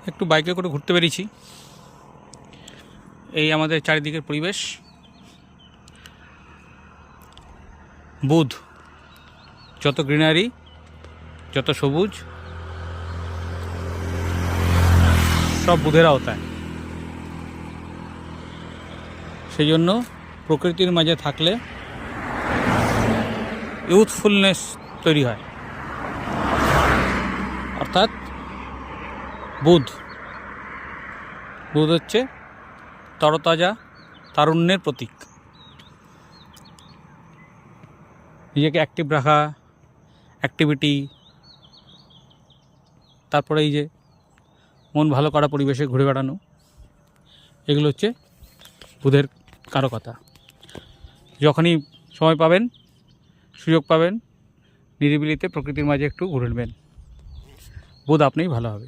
একটু বাইকে করে ঘুরতে বেরিয়েছি। এই আমাদের চারিদিকের পরিবেশ। বুধ, যত গ্রিনারি, যত সবুজ, সব বুধের আওতায়। সেই জন্য প্রকৃতির মাঝে থাকলে ইউথফুলনেস তৈরি হয়। অর্থাৎ বুধ হচ্ছে তরতাজা তারুণ্যের প্রতীক। নিজেকে অ্যাক্টিভ রাখা, অ্যাক্টিভিটি, তারপরে এই যে মন ভালো করা, পরিবেশে ঘুরে বেড়ানো, এগুলো হচ্ছে বুধের কারকতা। যখনই সময় পাবেন, সুযোগ পাবেন, নিরিবিলিতে প্রকৃতির মাঝে একটু ঘুরে নেবেন, বুধ আপনিই ভালো হবে।